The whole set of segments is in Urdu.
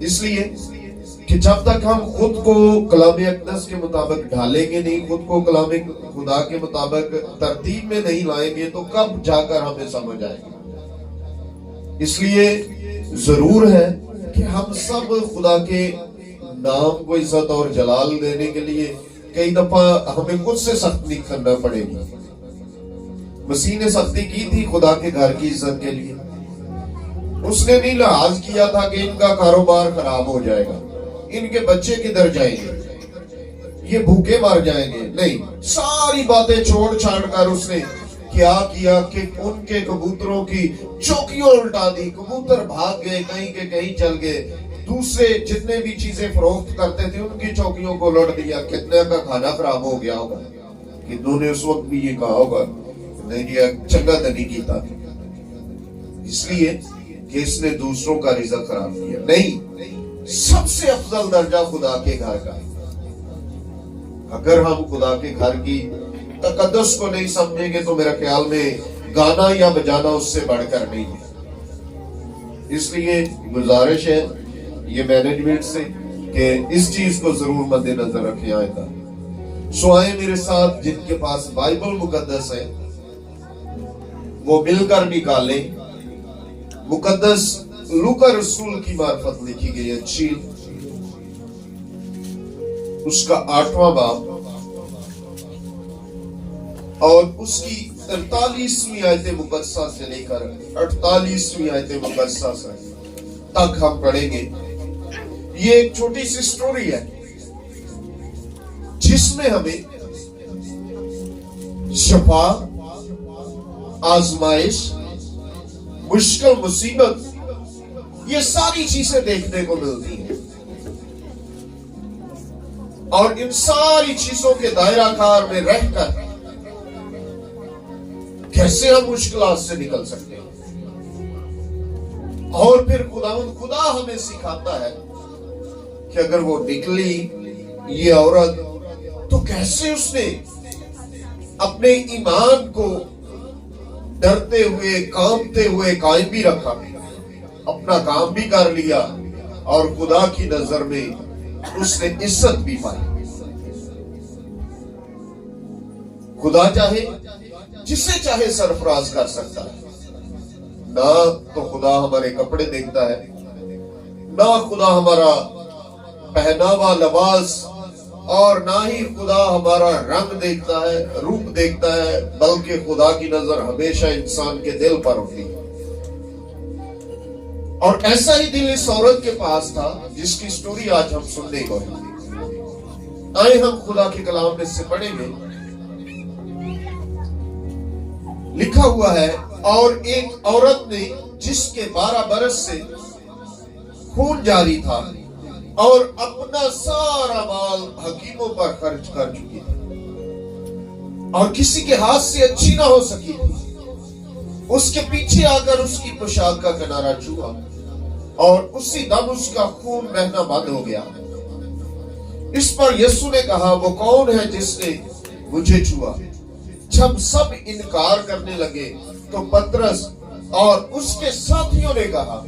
اس لیے کہ جب تک ہم خود کو کلام اقدس کے مطابق ڈھالیں گے نہیں، خود کو کلام خدا کے مطابق ترتیب میں نہیں لائیں گے، تو کب جا کر ہمیں سمجھ آئے گی۔ اس لیے ضرور ہے کہ ہم سب خدا کے نام کو عزت اور جلال دینے کے لیے کئی دفعہ ہمیں خود سے سختی کرنا پڑے گی۔ مسیح نے سختی کی تھی خدا کے گھر کی عزت کے لیے۔ اس نے نہیں لحاظ کیا تھا کہ ان کا کاروبار خراب ہو جائے گا، ان کے بچے کدھر جائیں گے، یہ بھوکے مر جائیں گے، نہیں، ساری باتیں چھوڑ چھاڑ کر اس نے کیا کہ ان کے کبوتروں کی چوکیوں الٹا دی، کبوتر بھاگ گئے، کہیں کے کہیں چل گئے، دوسرے جتنے بھی چیزیں فروخت کرتے تھے ان کی چوکیوں کو لوٹ دیا۔ کتنے کا کھانا خراب ہو گیا ہوگا، کتنوں نے اس وقت بھی یہ کہا ہوگا نہیں یہ چنگا تو نہیں کیتا، اس لیے کہ اس نے دوسروں کا رزق خراب کیا۔ نہیں، سب سے افضل درجہ خدا کے گھر کا۔ اگر ہم خدا کے گھر کی تقدس کو نہیں سمجھیں گے تو میرا خیال میں گانا یا بجانا اس سے بڑھ کر نہیں ہے۔ اس لیے گزارش ہے یہ مینجمنٹ سے کہ اس چیز کو ضرور مد نظر رکھیں آئندہ۔ سو آئے میرے ساتھ جن کے پاس بائبل مقدس ہے وہ مل کر نکالیں۔ مقدس لوکا رسول کی معرفت لکھی گئی انجیل، اس کا 8واں باب اور اس کی 43ویں آیت مقدسہ سے لے کر 48ویں آیت مقدسہ تک ہم پڑھیں گے۔ یہ ایک چھوٹی سی سٹوری ہے جس میں ہمیں شفا، آزمائش، مشکل، مصیبت، یہ ساری چیزیں دیکھنے کو ملتی ہیں، اور ان ساری چیزوں کے دائرہ کار میں رہ کر کیسے ہم مشکلات سے نکل سکتے ہیں۔ اور پھر خدا ہمیں سکھاتا ہے کہ اگر وہ نکلی یہ عورت تو کیسے اس نے اپنے ایمان کو ڈرتے ہوئے کانپتے ہوئے قائم بھی رکھا، اپنا کام بھی کر لیا، اور خدا کی نظر میں اس نے عزت بھی پائی۔ خدا چاہے جسے چاہے سرفراز کر سکتا ہے۔ نہ تو خدا ہمارے کپڑے دیکھتا ہے، نہ خدا ہمارا پہناوا لباس، اور نہ ہی خدا ہمارا رنگ دیکھتا ہے، روپ دیکھتا ہے، بلکہ خدا کی نظر ہمیشہ انسان کے دل پر ہوتی ہے۔ اور ایسا ہی دل اس عورت کے پاس تھا جس کی سٹوری آج ہم سننے کو ہیں۔ آئے ہم خدا کے کلام میں سے پڑھیں گے۔ لکھا ہوا ہے، اور ایک عورت نے جس کے 12 برس سے خون جاری تھا اور اپنا سارا مال حکیموں پر خرچ کر چکی تھی اور کسی کے ہاتھ سے اچھی نہ ہو سکی تھی، اس کے پیچھے آ کر اس کی پوشاک کا کنارہ چھوا اور اسی دم اس کا خون بہنا بند ہو گیا۔ اس پر یسوع نے کہا، وہ کون ہے جس نے مجھے چھوا؟ جب سب انکار کرنے لگے تو پترس اور اس کے ساتھیوں نے کہا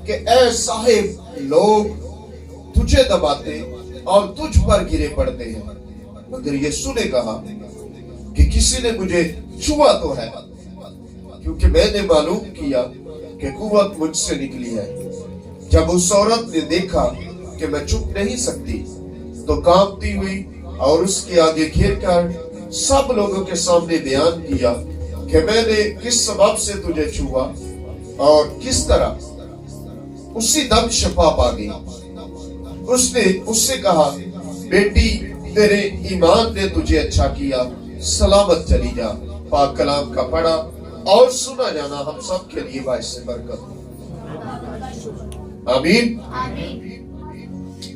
کہ اے صاحب، لوگ تجھے دباتے اور تجھ پر گرے پڑتے ہیں، مگر یسوع نے کہا کہ کسی نے مجھے چھوا تو ہے، کیونکہ میں نے معلوم کیا کہ قوت مجھ سے نکلی ہے۔ جب اس عورت نے دیکھا کہ میں چھپ نہیں سکتی تو کانپتی ہوئی اور اس کے آگے گھر کر سب لوگوں کے سامنے بیان کیا کہ میں نے کس سبب سے تجھے چھوا اور کس طرح۔ اسی دم شفا پا گئی۔ اس نے اس سے کہا، بیٹی، تیرے ایمان نے تجھے اچھا کیا، سلامت چلی جا۔ پاک کلام کا پڑھا اور سنا جانا ہم سب کے لیے باعث برکت۔ آمین۔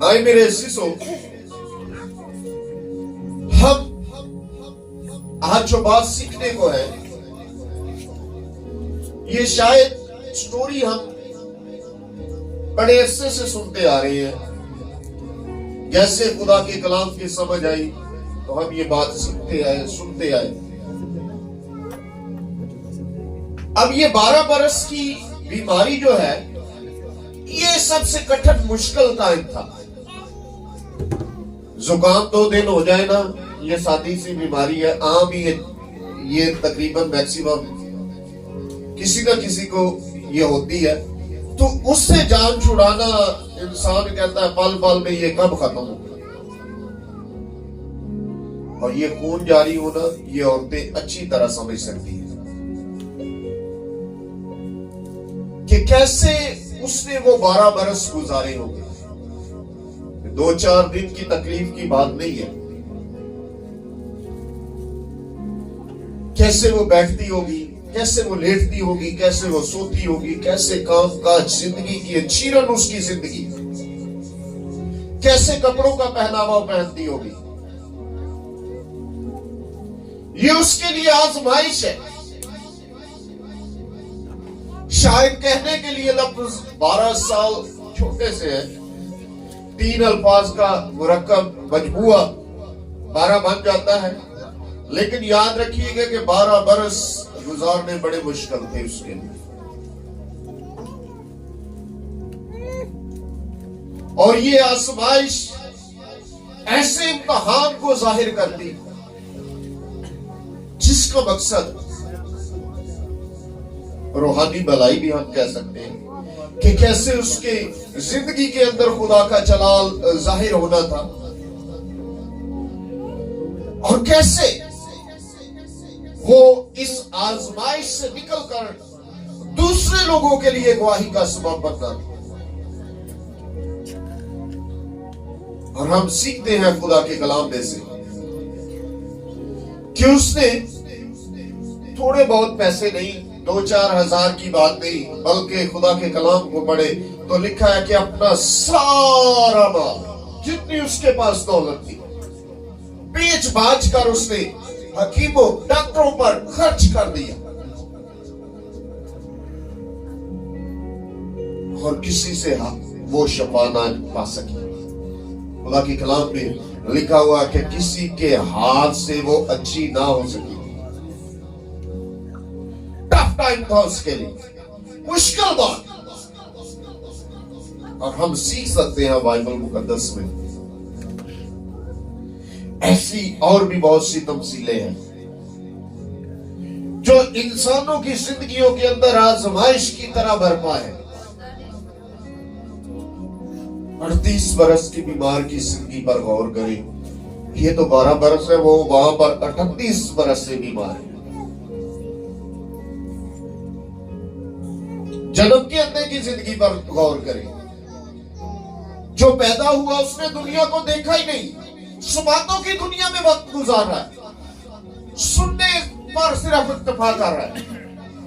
آئے میرے عزیزو، ہم آج جو بات سیکھنے کو ہے، یہ شاید سٹوری ہم بڑے عرصے سے سنتے آ رہے ہیں، جیسے خدا کے کلام کی سمجھ آئی تو ہم یہ بات سیکھتے آئے، سنتے آئے۔ اب یہ 12 برس کی بیماری جو ہے، یہ سب سے کٹھن مشکل ٹائم تھا. زکام 2 دن ہو جائے نا, یہ سادی سی بیماری ہے, عام ہی یہ تقریباً میکسیمم کسی نہ کسی کو یہ ہوتی ہے. تو اس سے جان چھڑانا انسان کہتا ہے پل پل میں یہ کب ختم ہو. اور یہ خون جاری ہونا یہ عورتیں اچھی طرح سمجھ سکتی ہیں کہ کیسے اس نے وہ 12 برس گزارے ہوں گے. 2-4 دن کی تکلیف کی بات نہیں ہے. کیسے وہ بیٹھتی ہوگی, کیسے وہ لیٹتی ہوگی, کیسے وہ سوتی ہوگی, کیسے کام کاج زندگی کی چیرن اس کی زندگی, کیسے کپڑوں کا پہناوا پہنتی ہوگی. یہ اس کے لیے آزمائش ہے. شاید کہنے کے لیے لفظ 12 سال چھوٹے سے ہے, 3 الفاظ کا مرکب مجموعہ 12 بن جاتا ہے, لیکن یاد رکھیے گا کہ 12 برس گزارنے بڑے مشکل تھے اس کے لیے. اور یہ آزمائش ایسے امتحان کو ظاہر کرتی جس کا مقصد روحانی بھلائی بھی ہم کہہ سکتے ہیں کہ کیسے اس کے زندگی کے اندر خدا کا جلال ظاہر ہونا تھا, اور کیسے وہ اس آزمائش سے نکل کر دوسرے لوگوں کے لیے گواہی کا سبب بننا تھا. اور ہم سیکھتے ہیں خدا کے کلام میں سے کہ اس نے تھوڑے بہت پیسے نہیں, 2-4 ہزار کی بات نہیں, بلکہ خدا کے کلام کو پڑھے تو لکھا ہے کہ اپنا سارا مال جتنی اس کے پاس دولت تھی بیچ باچ کر اس نے حکیموں ڈاکٹروں پر خرچ کر دیا, اور کسی سے وہ شفا نہ پا سکی. خدا کے کلام میں لکھا ہوا کہ کسی کے ہاتھ سے وہ اچھی نہ ہو سکی. ٹف ٹائم تھا اس کے لیے, مشکل بات. اور ہم سیکھ سکتے ہیں بائبل مقدس میں ایسی اور بھی بہت سی تمثیلیں ہیں جو انسانوں کی زندگیوں کے اندر آزمائش کی طرح برپا ہے. 38 برس کی بیمار کی زندگی پر غور کریں. یہ تو 12 برس ہے, وہ وہاں پر 38 برس سے بیمار ہے. جنم کے اندر کی زندگی پر غور کریں. جو پیدا ہوا اس نے دنیا کو دیکھا ہی نہیں, باتوں کی دنیا میں وقت گزار رہا ہے, سننے پر صرف اکتفا کر رہا ہے,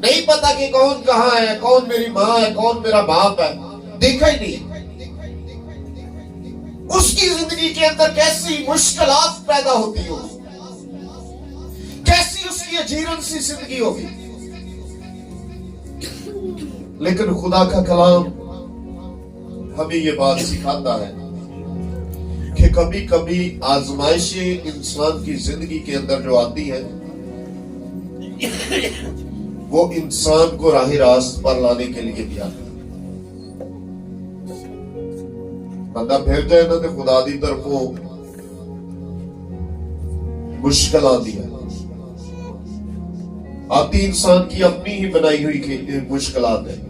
نہیں پتا کہ کون کہاں ہے, کون میری ماں ہے, کون میرا باپ ہے, دیکھا ہی نہیں. اس کی زندگی کے اندر کیسی مشکلات پیدا ہوتی ہوگی, کیسی اس کی اجیرن سی زندگی ہوگی. لیکن خدا کا کلام ہمیں یہ بات سکھاتا ہے کہ کبھی کبھی آزمائشیں انسان کی زندگی کے اندر جو آتی ہیں وہ انسان کو راہ راست پر لانے کے لیے بھی آتی ہے. بندہ پھر جائے نا تو خدا دی طرفوں مشکل آتی ہے, آتی انسان کی اپنی ہی بنائی ہوئی مشکلات ہیں.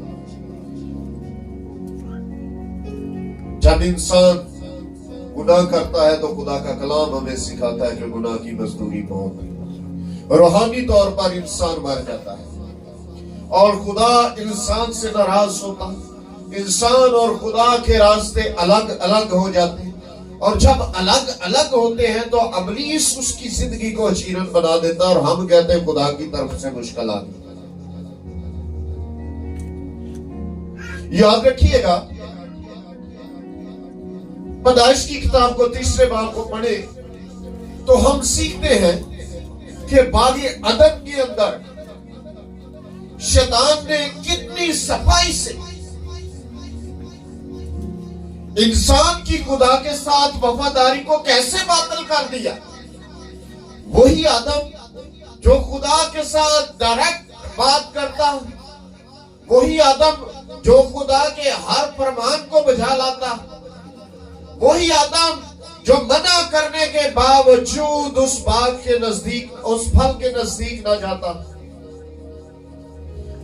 جب انسان گناہ کرتا ہے تو خدا کا کلام ہمیں سکھاتا ہے کہ گناہ کی مزدوری موت ہے. روحانی طور پر انسان مر جاتا ہے اور خدا انسان سے ناراض ہوتا ہے. انسان اور خدا کے راستے الگ الگ ہو جاتے ہیں, اور جب الگ الگ ہوتے ہیں تو ابلیس اس کی زندگی کو اچیرن بنا دیتا ہے, اور ہم کہتے ہیں خدا کی طرف سے مشکلات. یاد رکھیے گا, پیدائش کی کتاب کو 3 باب کو پڑھے تو ہم سیکھتے ہیں کہ باغ عدن کے اندر شیطان نے کتنی صفائی سے انسان کی خدا کے ساتھ وفاداری کو کیسے باطل کر دیا. وہی آدم جو خدا کے ساتھ ڈائریکٹ بات کرتا, وہی آدم جو خدا کے ہر فرمان کو بجا لاتا، وہی آدم جو منع کرنے کے باوجود اس باغ کے نزدیک، اس پھل کے نزدیک نہ جاتا،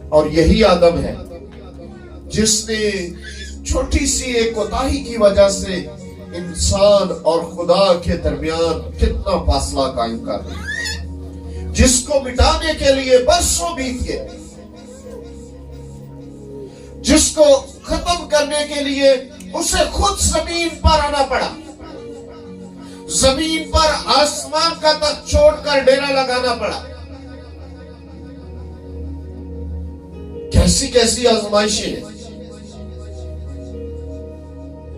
اور یہی آدم ہے جس نے چھوٹی سی ایک کوتاہی کی وجہ سے انسان اور خدا کے درمیان کتنا فاصلہ قائم کر دیا، جس کو مٹانے کے لیے برسوں بیت گئے، جس کو ختم کرنے کے لیے اسے خود زمین پر آنا پڑا، زمین پر آسمان کا تخت چھوڑ کر ڈیرا لگانا پڑا۔ کیسی کیسی آزمائشیں ہیں،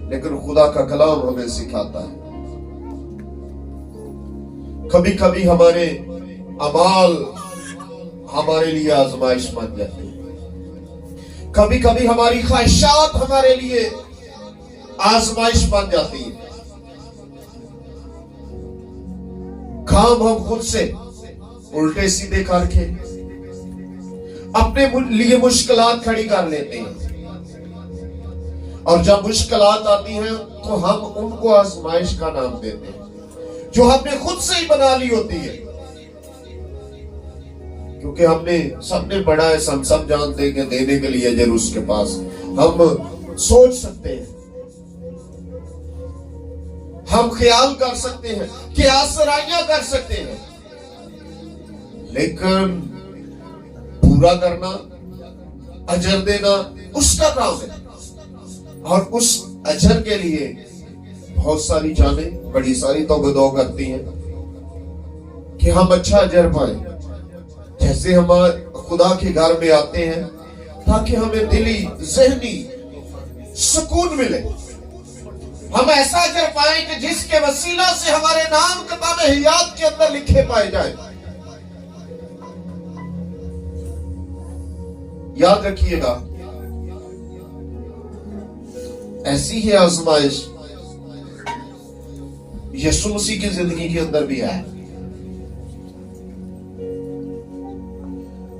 لیکن خدا کا کلام ہمیں سکھاتا ہے کبھی کبھی ہمارے اعمال ہمارے لیے آزمائش بن جاتے ہیں، کبھی کبھی ہماری خواہشات ہمارے لیے آزمائش بن جاتی ہے، کام ہم خود سے الٹے سیدھے کر کے اپنے لیے مشکلات کھڑی کر لیتے ہیں، اور جب مشکلات آتی ہیں تو ہم ان کو آزمائش کا نام دیتے ہیں جو ہم نے خود سے ہی بنا لی ہوتی ہے، کیونکہ ہم نے سب نے پڑھا ہے، ہم سب جانتے ہیں کہ دینے کے لیے اجر اس کے پاس، ہم سوچ سکتے ہیں، ہم خیال کر سکتے ہیں، کیا سرائیاں کر سکتے ہیں، لیکن پورا کرنا، اجر دینا اس کا کام ہے، اور اس اجر کے لیے بہت ساری جانیں بڑی ساری توبہ کرتی ہیں کہ ہم اچھا اجر پائیں، جیسے ہم خدا کے گھر میں آتے ہیں تاکہ ہمیں دلی ذہنی سکون ملے، ہم ایسا اجر پائیں کہ جس کے وسیلہ سے ہمارے نام کتاب حیات کے اندر لکھے پائے جائیں۔ یاد رکھیے گا، ایسی ہی آزمائش یسوع مسیح کی زندگی کے اندر بھی ہے۔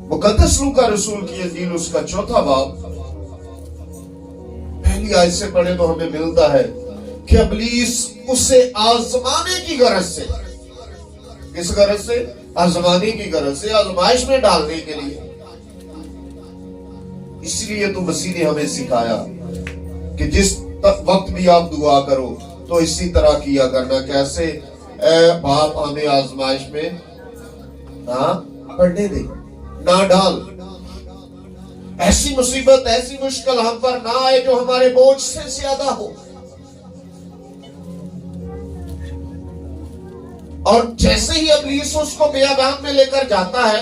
مقدس لوکا رسول کی انجیل اس کا 4 باب پہلی آیت سے پڑھے تو ہمیں ملتا ہے کہ ابلیس اسے آزمانے کی غرض سے، کس غرض سے؟ آزمانے کی غرض سے، آزمائش میں ڈالنے کے لیے۔ اس لیے تو مسیح نے ہمیں سکھایا کہ جس وقت بھی آپ دعا کرو تو اسی طرح کیا کرنا، کیسے؟ اے باپ ہمیں آزمائش میں نہ پڑنے دے، نہ ڈال، ایسی مصیبت ایسی مشکل ہم پر نہ آئے جو ہمارے بوجھ سے زیادہ ہو۔ اور جیسے ہی ابلیس اس کو بیابان میں لے کر جاتا ہے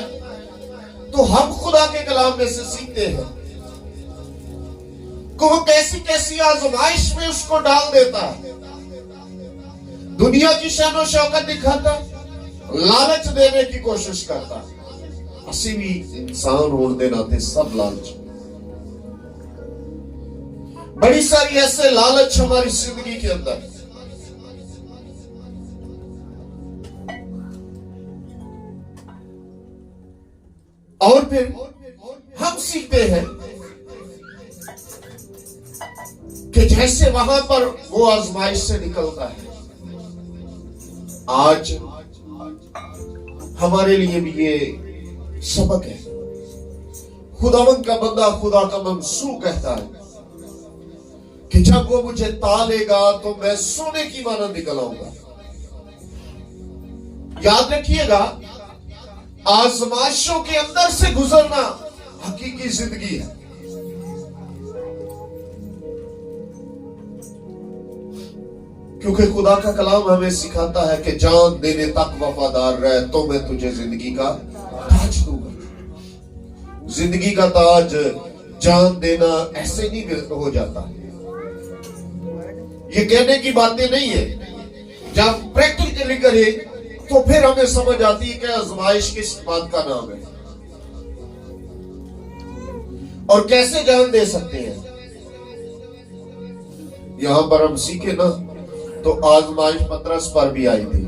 تو ہم خدا کے کلام میں سے سیکھتے ہیں کہ وہ کیسی کیسی آزمائش میں اس کو ڈال دیتا ہے، دنیا کی شان و شوکت دکھاتا، لالچ دینے کی کوشش کرتا، اسی بھی انسان ہونے ناتے سب لالچ، بڑی ساری ایسے لالچ ہماری زندگی کے اندر، اور پھر ہم سیکھتے ہیں کہ جیسے وہاں پر وہ آزمائش سے نکلتا ہے، آج ہمارے لیے بھی یہ سبق ہے۔ خداوند کا بندہ خدا کا منصور کہتا ہے کہ جب وہ مجھے تالے گا تو میں سونے کی مانند نکل آؤں گا۔ یاد رکھیے گا، آزمائشوں کے اندر سے گزرنا حقیقی زندگی ہے۔ کیونکہ خدا کا کلام ہمیں سکھاتا ہے کہ جان دینے تک وفادار رہ تو میں تجھے زندگی کا تاج دوں گا۔ زندگی کا تاج جان دینا ایسے نہیں ہو جاتا، یہ کہنے کی باتیں نہیں ہے، جب پریکٹیکلی کرے تو پھر ہمیں سمجھ آتی ہے کہ آزمائش کس بات کا نام ہے اور کیسے جان دے سکتے ہیں۔ یہاں پر ہم سیکھے نا تو آزمائش پترس پر بھی آئی تھی،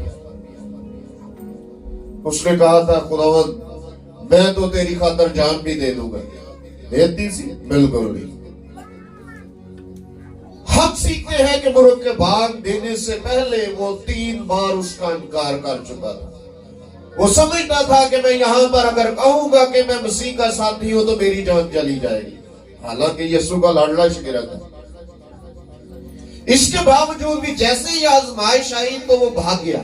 اس نے کہا تھا خداوند میں تو تیری خاطر جان بھی دے دوں گا، دیتی سی؟ بالکل نہیں، لکھتے ہیں کہ مرغ کے بھاگ دینے سے پہلے وہ 3 بار اس کا انکار کر چکا تھا. وہ سمجھتا تھا کہ میں یہاں پر اگر کہوں گا کہ میں مسیح کا ساتھی ہوں تو میری جان چلی جائے گی. حالانکہ یسوع کا لاڈلا شاگرد تھا. اس کے باوجود بھی جیسے ہی آزمائش آئی تو وہ بھاگ گیا.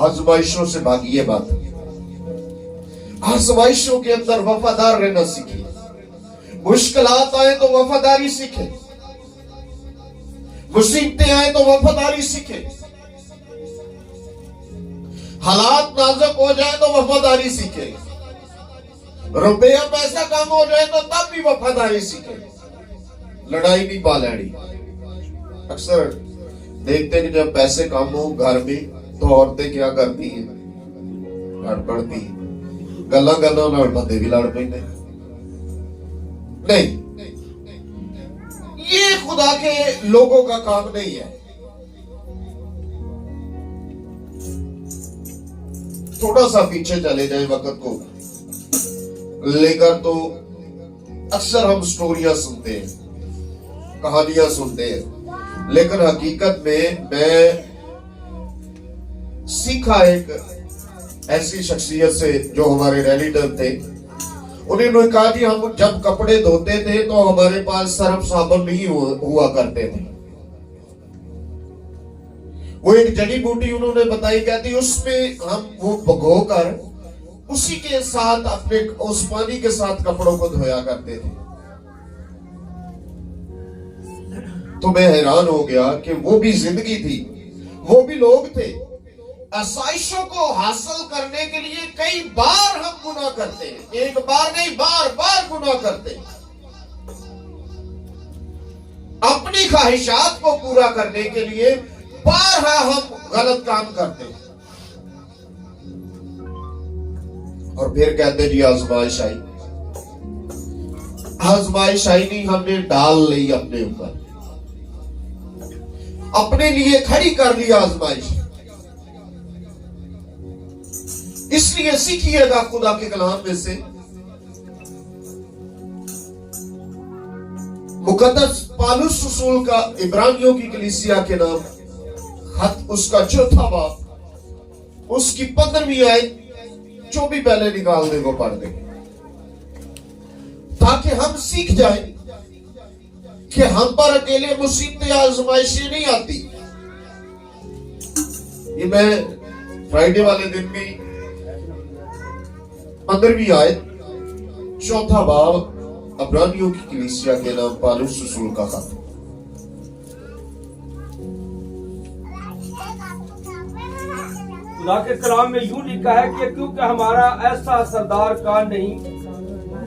آزمائشوں سے بھاگی یہ بات. آزمائشوں کے اندر وفادار رہنا سیکھیے. مشکلات آئے تو وفاداری سیکھے. مصیبتیں آئے تو وفاداری سیکھے. حالات نازک ہو جائے تو وفاداری سیکھے. روپیہ پیسہ کم ہو جائے تو تب بھی وفاداری سیکھے. لڑائی نہیں پالڑی. اکثر دیکھتے کہ جب پیسے کم ہو گھر میں تو عورتیں کیا کرتی ہیں؟ لڑ پڑتی ہیں. گلا گلا لڑ بندے بھی لڑ پہ نہیں. یہ خدا کے لوگوں کا کام نہیں ہے. تھوڑا سا پیچھے چلے جائیں وقت کو لے کر تو اکثر ہم سٹوریاں سنتے ہیں, کہانیاں سنتے ہیں, لیکن حقیقت میں سیکھا ایک ایسی شخصیت سے جو ہمارے ریلیٹیو تھے. انہوں نے کہا کہ ہم جب کپڑے دھوتے تھے تو ہمارے پاس صرف صابن نہیں ہوا کرتے تھے. وہ ایک جڑی بوٹی انہوں نے بتائی, کہتی اس میں ہم وہ بھگو کر اسی کے ساتھ اپنے اس پانی کے ساتھ کپڑوں کو دھویا کرتے تھے. تو میں حیران ہو گیا کہ وہ بھی زندگی تھی, وہ بھی لوگ تھے. آسائشوں کو حاصل کرنے کے لیے کئی بار ہم گناہ کرتے ہیں. ایک بار نہیں, بار بار گناہ کرتے ہیں. اپنی خواہشات کو پورا کرنے کے لیے بارہا ہم غلط کام کرتے ہیں. اور پھر کہتے جی آزمائش آئی. آزمائش آئی نہیں, ہم نے ڈال لی اپنے اوپر, اپنے لیے کھڑی کر لی آزمائش. اس لیے سیکھیے گا خدا کے کلام میں سے. مقدس پالوس رسول کا عبرانیوں کی کلیسیا کے نام خط, اس کا 4 باب, اس کی 15ویں آیت جو بھی پہلے نکال دے وہ پڑھ دیں تاکہ ہم سیکھ جائیں کہ ہم پر اکیلے مصیبتیں آزمائشیں نہیں آتی. یہ میں فرائیڈے والے دن بھی 15ویں آیت 4 باب عبرانیوں کی کلیسیا کے نام پالوس رسول کا خط. خدا کے کلام میں یوں لکھا ہے کہ کیونکہ ہمارا ایسا سردار کان نہیں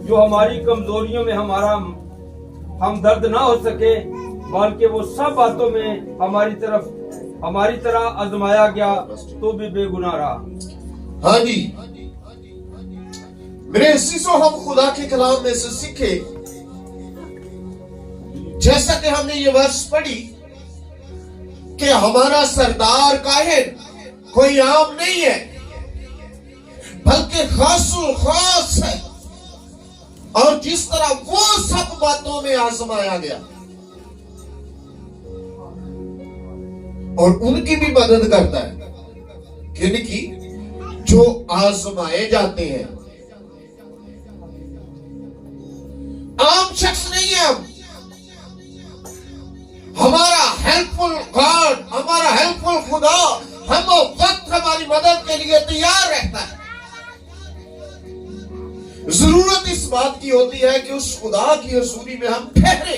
جو ہماری کمزوریوں میں ہمارا ہمدرد نہ ہو سکے, بلکہ وہ سب باتوں میں ہماری طرح آزمایا گیا تو بھی بے گناہ رہا. ہاں جی میرے عزیزو, ہم خدا کے کلام میں سے سیکھے. جیسا کہ ہم نے یہ ورس پڑھی کہ ہمارا سردار کاہن کوئی عام نہیں ہے بلکہ خاص الخاص ہے, اور جس طرح وہ سب باتوں میں آزمایا گیا اور ان کی بھی مدد کرتا ہے. کن کی؟ جو آزمائے جاتے ہیں. عام شخص نہیں ہے ہم. ہمارا ہیلپ فل گاڈ, ہمارا ہیلپ فل خدا ہم وقت ہماری مدد کے لیے تیار رہتا ہے. ضرورت اس بات کی ہوتی ہے کہ اس خدا کی حضوری میں ہم ٹھہرے,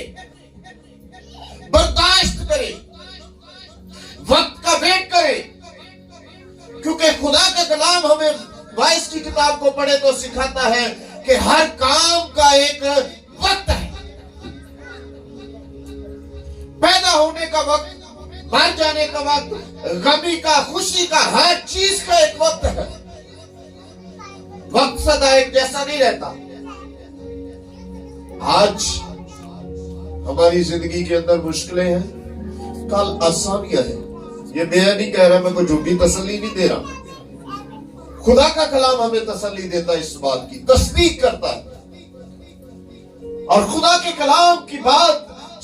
برداشت کریں, وقت کا ویٹ کریں, کیونکہ خدا کا کلام ہمیں وائس کی کتاب کو پڑھے تو سکھاتا ہے کہ ہر کام کا ایک وقت ہے. پیدا ہونے کا وقت, مر جانے کا وقت, غمی کا, خوشی کا, ہر چیز کا ایک وقت ہے. وقت سدا ایک جیسا نہیں رہتا. آج ہماری زندگی کے اندر مشکلیں ہیں, کل آسانیاں ہیں. یہ میں نہیں کہہ رہا, میں کوئی جھوٹی تسلی نہیں دے رہا. خدا کا کلام ہمیں تسلی دیتا ہے, اس بات کی تصدیق کرتا ہے. اور خدا کے کلام کی بات